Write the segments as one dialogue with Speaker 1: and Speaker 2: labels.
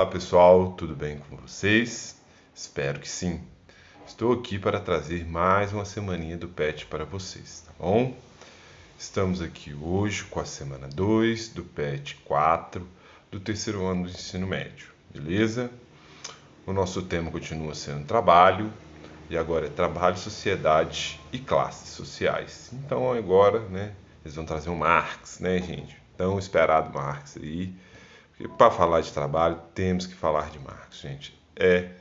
Speaker 1: Olá pessoal, tudo bem com vocês? Espero que sim. Estou aqui para trazer mais uma semaninha do PET para vocês, tá bom? Estamos aqui hoje com a semana 2 do PET 4 do terceiro ano do ensino médio, beleza? O nosso tema continua sendo trabalho e agora é trabalho, sociedade e classes sociais. Então agora, né, eles vão trazer um Marx, né, gente? Tão esperado Marx aí. Para falar de trabalho, temos que falar de Marx, gente. É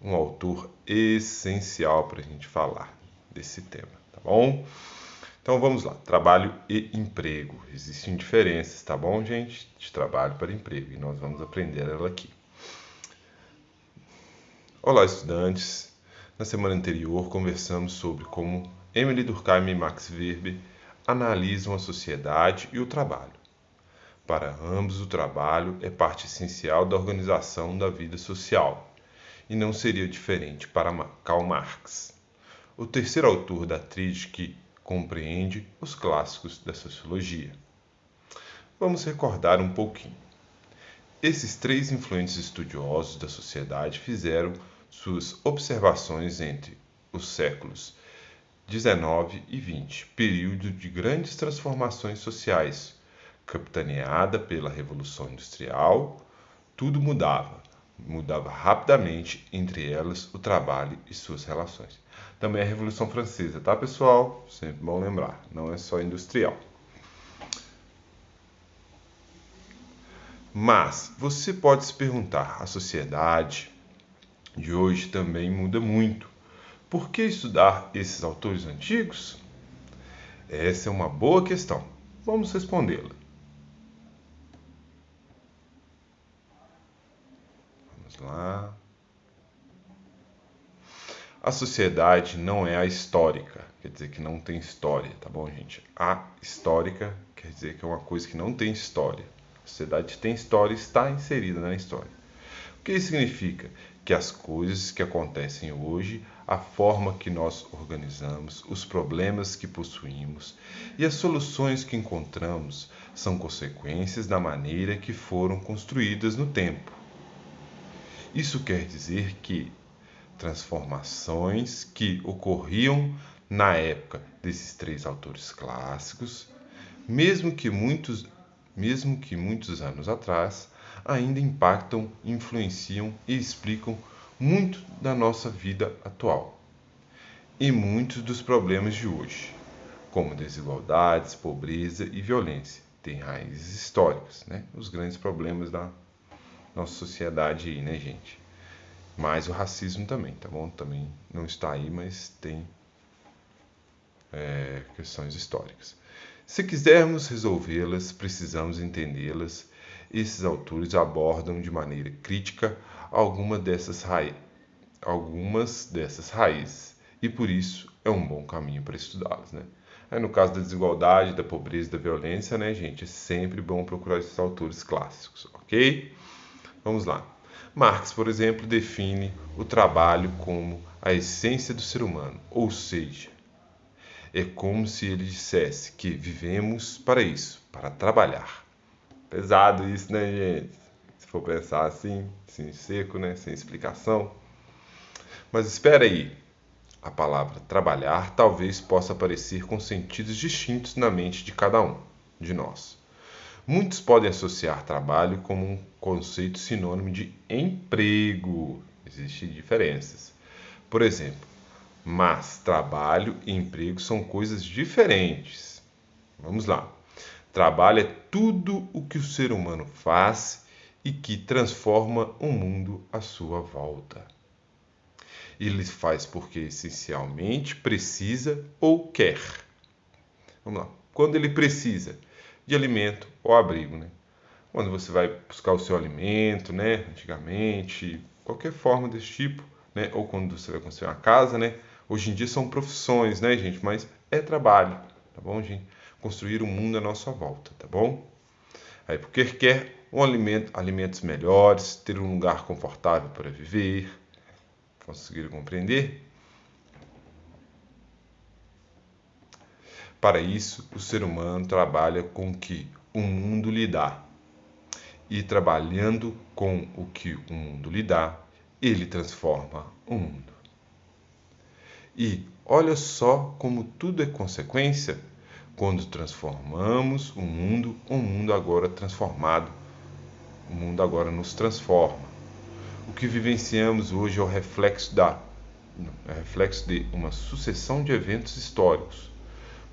Speaker 1: um autor essencial para a gente falar desse tema, tá bom? Então vamos lá, trabalho e emprego. Existem diferenças, tá bom, gente? De trabalho para emprego, e nós vamos aprender ela aqui. Olá, estudantes. Na semana anterior conversamos sobre como Emily Durkheim e Max Weber analisam a sociedade e o trabalho. Para ambos, o trabalho é parte essencial da organização da vida social, e não seria diferente para Karl Marx, o terceiro autor da tríade que compreende os clássicos da sociologia. Vamos recordar um pouquinho. Esses três influentes estudiosos da sociedade fizeram suas observações entre os séculos XIX e XX, período de grandes transformações sociais, capitaneada pela Revolução Industrial. Tudo mudava rapidamente, entre elas o trabalho e suas relações. Também a Revolução Francesa, tá, pessoal? Sempre bom lembrar, não é só industrial. Mas você pode se perguntar, a sociedade de hoje também muda muito. Por que estudar esses autores antigos? Essa é uma boa questão. Vamos respondê-la. Vamos lá. A sociedade não é a histórica, quer dizer que não tem história, tá bom, gente? A histórica quer dizer que é uma coisa que não tem história. A sociedade tem história e está inserida na história. O que isso significa? Que as coisas que acontecem hoje, a forma que nós organizamos, os problemas que possuímos e as soluções que encontramos são consequências da maneira que foram construídas no tempo. Isso quer dizer que transformações que ocorriam na época desses três autores clássicos, mesmo que muitos anos atrás, ainda impactam, influenciam e explicam muito da nossa vida atual e muitos dos problemas de hoje, como desigualdades, pobreza e violência. Tem raízes históricas, né? Os grandes problemas da nossa sociedade aí, né, gente? Mas o racismo também, tá bom? Também não está aí, mas tem questões históricas. Se quisermos resolvê-las, precisamos entendê-las. Esses autores abordam de maneira crítica algumas dessas raízes, e por isso é um bom caminho para estudá-las, né? No caso da desigualdade, da pobreza e da violência, né, gente, é sempre bom procurar esses autores clássicos, ok? Vamos lá. Marx, por exemplo, define o trabalho como a essência do ser humano, ou seja, é como se ele dissesse que vivemos para isso, para trabalhar. Pesado isso, né, gente? Se for pensar assim, seco, né, sem explicação. Mas espera aí, a palavra trabalhar talvez possa aparecer com sentidos distintos na mente de cada um de nós. Muitos podem associar trabalho como um conceito sinônimo de emprego. Existem diferenças. Por exemplo, mas trabalho e emprego são coisas diferentes. Vamos lá. Trabalho é tudo o que o ser humano faz e que transforma o mundo à sua volta. Ele faz porque essencialmente precisa ou quer. Vamos lá. Quando ele precisa de alimento ou abrigo, né? Quando você vai buscar o seu alimento, né? Antigamente, qualquer forma desse tipo, né? Ou quando você vai construir uma casa, né? Hoje em dia são profissões, né, gente? Mas é trabalho, tá bom, gente? Construir o mundo à nossa volta, tá bom? Aí, porque quer alimentos melhores, ter um lugar confortável para viver. Conseguiram compreender? Para isso, o ser humano trabalha com o que o mundo lhe dá. e trabalhando com o que o mundo lhe dá, ele transforma o mundo. E olha só como tudo é consequência. Quando transformamos o mundo agora transformado, o mundo agora nos transforma. O que vivenciamos hoje é o reflexo de uma sucessão de eventos históricos,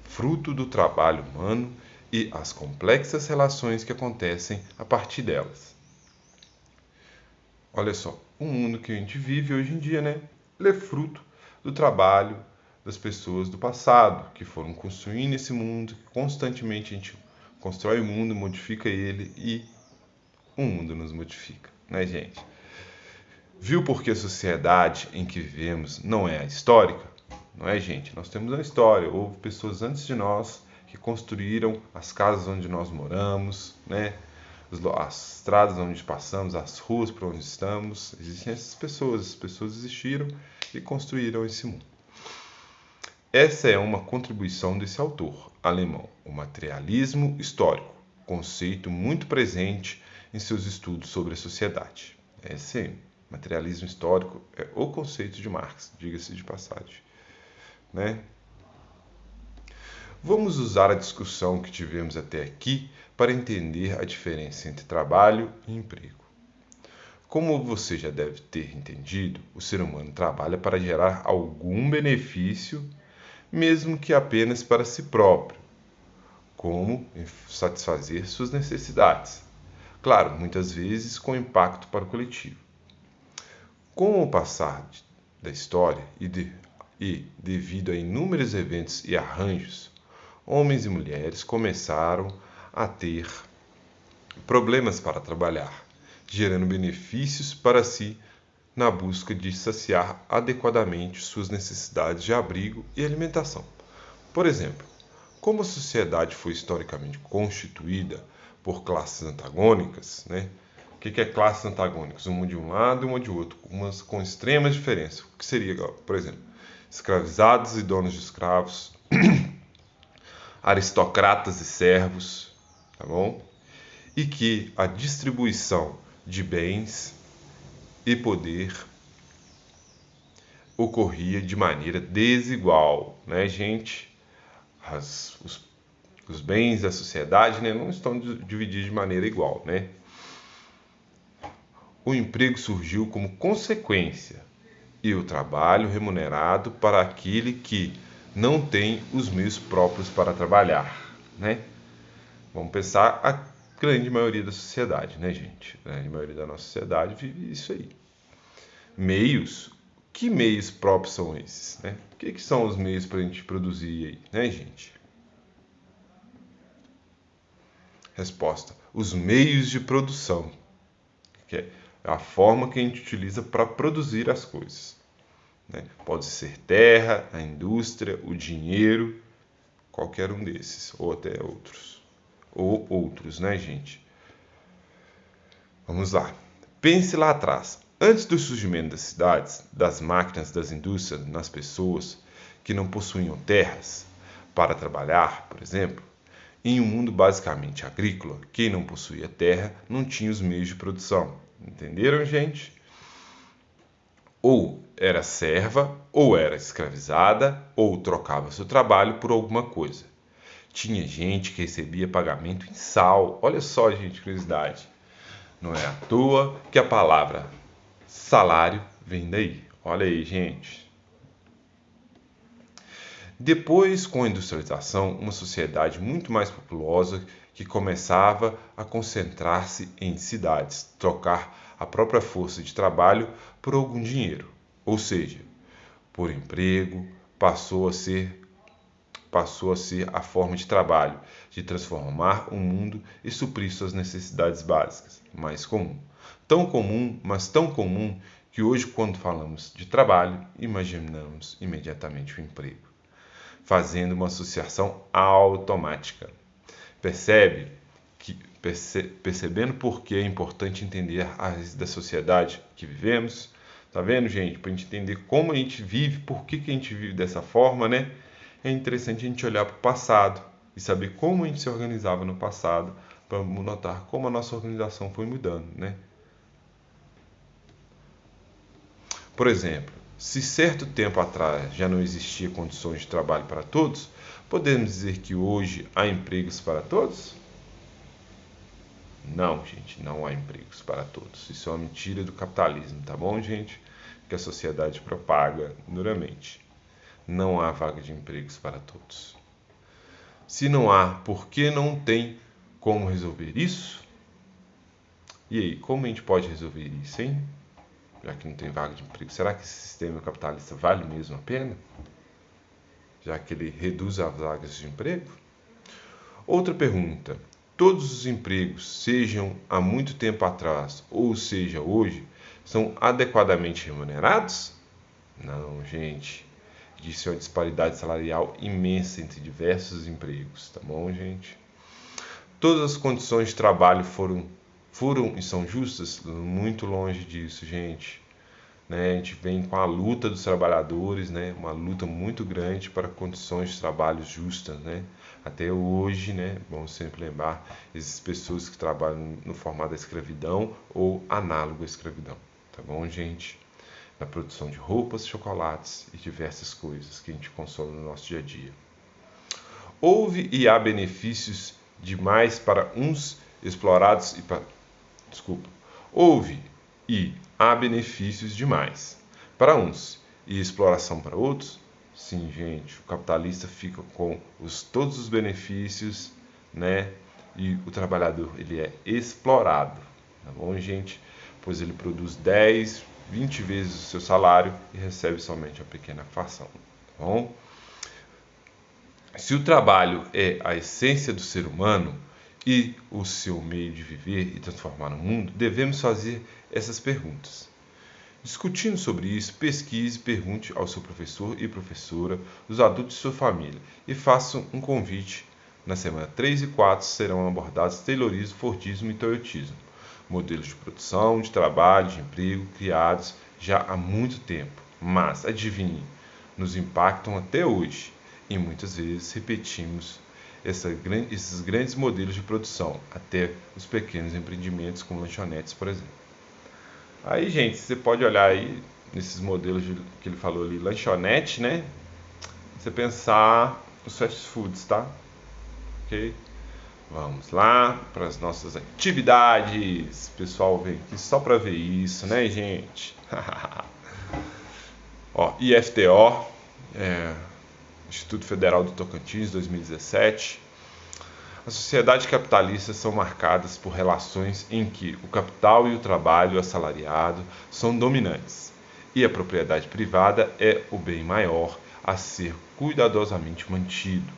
Speaker 1: fruto do trabalho humano e as complexas relações que acontecem a partir delas. Olha só, o mundo que a gente vive hoje em dia, né? Ele é fruto do trabalho das pessoas do passado, que foram construindo esse mundo, constantemente a gente constrói o mundo, modifica ele e o mundo nos modifica, né, gente? Viu porque a sociedade em que vivemos não é a histórica? Não é, gente? Nós temos uma história. Houve pessoas antes de nós que construíram as casas onde nós moramos, né? As estradas onde passamos, as ruas por onde estamos. Existem essas pessoas existiram e construíram esse mundo. Essa é uma contribuição desse autor alemão, o materialismo histórico, conceito muito presente em seus estudos sobre a sociedade. Esse materialismo histórico é o conceito de Marx, diga-se de passagem, né? Vamos usar a discussão que tivemos até aqui para entender a diferença entre trabalho e emprego. Como você já deve ter entendido, o ser humano trabalha para gerar algum benefício, mesmo que apenas para si próprio, como satisfazer suas necessidades. Claro, muitas vezes com impacto para o coletivo. Com o passar da história e devido a inúmeros eventos e arranjos, homens e mulheres começaram a ter problemas para trabalhar, gerando benefícios para si na busca de saciar adequadamente suas necessidades de abrigo e alimentação. Por exemplo, como a sociedade foi historicamente constituída por classes antagônicas, né? O que é classes antagônicas? Uma de um lado e uma de outro, umas com extremas diferenças. O que seria, por exemplo, escravizados e donos de escravos, aristocratas e servos, tá bom? E que a distribuição de bens e poder ocorria de maneira desigual, né, gente? Os bens da sociedade, né, não estão divididos de maneira igual, né? O emprego surgiu como consequência e o trabalho remunerado para aquele que não tem os meios próprios para trabalhar, né? Vamos pensar a grande maioria da sociedade, né, gente? A grande maioria da nossa sociedade vive isso aí. Meios? Que meios próprios são esses, né? O que são os meios para a gente produzir aí, né, gente? Resposta: os meios de produção, que é a forma que a gente utiliza para produzir as coisas, né? Pode ser terra, a indústria, o dinheiro, qualquer um desses, ou até outros. Ou outros, né, gente? Vamos lá. Pense lá atrás. Antes do surgimento das cidades, das máquinas, das indústrias, nas pessoas que não possuíam terras para trabalhar, por exemplo, em um mundo basicamente agrícola, quem não possuía terra não tinha os meios de produção. Entenderam, gente? Ou era serva, ou era escravizada, ou trocava seu trabalho por alguma coisa. Tinha gente que recebia pagamento em sal. Olha só, gente, curiosidade. Não é à toa que a palavra salário vem daí. Olha aí, gente. Depois, com a industrialização, uma sociedade muito mais populosa que começava a concentrar-se em cidades, trocar a própria força de trabalho por algum dinheiro, ou seja, por emprego, passou a ser a forma de trabalho, de transformar o mundo e suprir suas necessidades básicas, mais comum. Tão comum, mas tão comum, que hoje, quando falamos de trabalho, imaginamos imediatamente o emprego, fazendo uma associação automática. Percebendo por que é importante entender a raiz da sociedade que vivemos? Tá vendo, gente? Para a gente entender como a gente vive, por que a gente vive dessa forma, né? É interessante a gente olhar para o passado e saber como a gente se organizava no passado para notar como a nossa organização foi mudando, né? Por exemplo, se certo tempo atrás já não existia condições de trabalho para todos, podemos dizer que hoje há empregos para todos? Não, gente, não há empregos para todos. Isso é uma mentira do capitalismo, tá bom, gente? Que a sociedade propaga duramente. Não há vaga de empregos para todos. Se não há, por que não tem como resolver isso? E aí, como a gente pode resolver isso, hein? Já que não tem vaga de emprego, será que esse sistema capitalista vale mesmo a pena? Já que ele reduz as vagas de emprego? Outra pergunta: todos os empregos, sejam há muito tempo atrás ou seja hoje, são adequadamente remunerados? Não, gente. Existe uma disparidade salarial imensa entre diversos empregos, tá bom, gente? Todas as condições de trabalho foram e são justas? Muito longe disso, gente. Né? A gente vem com a luta dos trabalhadores, né? Uma luta muito grande para condições de trabalho justas, né? Até hoje, né? Vamos sempre lembrar, existem pessoas que trabalham no formato da escravidão ou análogo à escravidão, tá bom, gente? Na produção de roupas, chocolates e diversas coisas que a gente consome no nosso dia a dia. Houve e há benefícios demais para uns explorados e para... Desculpa. Houve e há benefícios demais para uns e exploração para outros? Sim, gente, o capitalista fica com todos os benefícios, né? E o trabalhador, ele é explorado, tá bom, gente? Pois ele produz 10, 20 vezes o seu salário e recebe somente uma pequena fração, tá bom? Se o trabalho é a essência do ser humano e o seu meio de viver e transformar o mundo, devemos fazer essas perguntas. Discutindo sobre isso, pesquise, pergunte ao seu professor e professora, os adultos de sua família e faça um convite. Na semana 3 e 4 serão abordados Taylorismo, Fordismo e Toyotismo, modelos de produção, de trabalho, de emprego criados já há muito tempo, mas, adivinhe, nos impactam até hoje e muitas vezes repetimos esses grandes modelos de produção, até os pequenos empreendimentos como lanchonetes, por exemplo. Aí, gente, você pode olhar aí nesses modelos que ele falou ali, lanchonete, né? Você pensar os fast foods, tá? Ok? Vamos lá para as nossas atividades. O pessoal vem aqui só para ver isso, né, gente? Ó, IFTO, Instituto Federal do Tocantins, 2017. As sociedades capitalistas são marcadas por relações em que o capital e o trabalho assalariado são dominantes, e a propriedade privada é o bem maior a ser cuidadosamente mantido.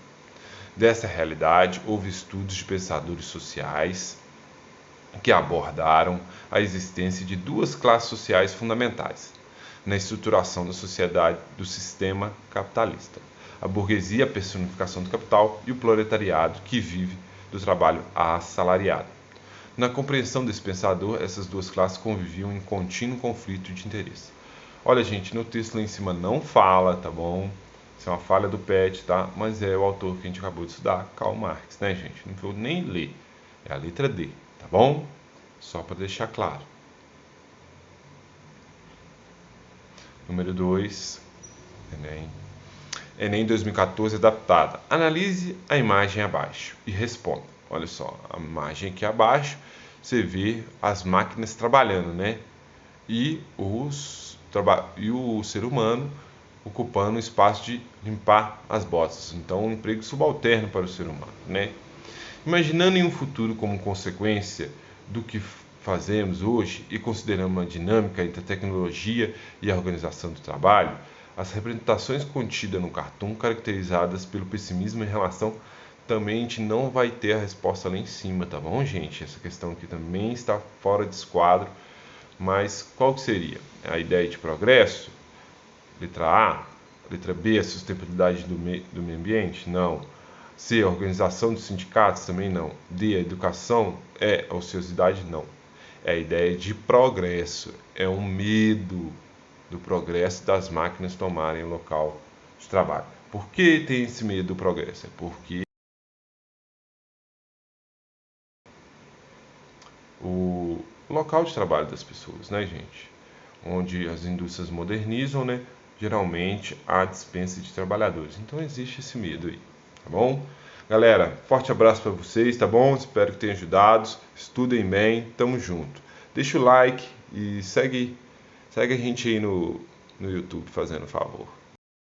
Speaker 1: Dessa realidade, houve estudos de pensadores sociais que abordaram a existência de duas classes sociais fundamentais na estruturação da sociedade do sistema capitalista: a burguesia, a personificação do capital, e o proletariado, que vive do trabalho assalariado. Na compreensão desse pensador, essas duas classes conviviam em contínuo conflito de interesse. Olha, gente, no texto lá em cima não fala, tá bom? Isso é uma falha do PET, tá? Mas é o autor que a gente acabou de estudar, Karl Marx, né, gente? Não vou nem ler. É a letra D, tá bom? Só para deixar claro. Número 2, Enem. Enem 2014 adaptada. Analise a imagem abaixo e responda. Olha só, a imagem aqui abaixo, você vê as máquinas trabalhando, né? E o ser humano ocupando o espaço de limpar as botas. Então, um emprego subalterno para o ser humano, né? Imaginando em um futuro como consequência do que fazemos hoje e considerando a dinâmica entre a tecnologia e a organização do trabalho, as representações contidas no cartoon caracterizadas pelo pessimismo em relação, também a gente não vai ter a resposta lá em cima, tá bom, gente? Essa questão aqui também está fora de esquadro, mas qual que seria? A ideia de progresso? Letra A. Letra B, a sustentabilidade do meio ambiente? Não. C, a organização dos sindicatos? Também não. D, a educação? A ociosidade? Não. É a ideia de progresso. É um medo do progresso das máquinas tomarem o local de trabalho. Por que tem esse medo do progresso? É porque o local de trabalho das pessoas, né, gente? Onde as indústrias modernizam, né? Geralmente há dispensa de trabalhadores. Então existe esse medo aí, tá bom? Galera, forte abraço para vocês, tá bom? Espero que tenha ajudado. Estudem bem, tamo junto. Deixa o like e segue a gente aí no YouTube, fazendo favor.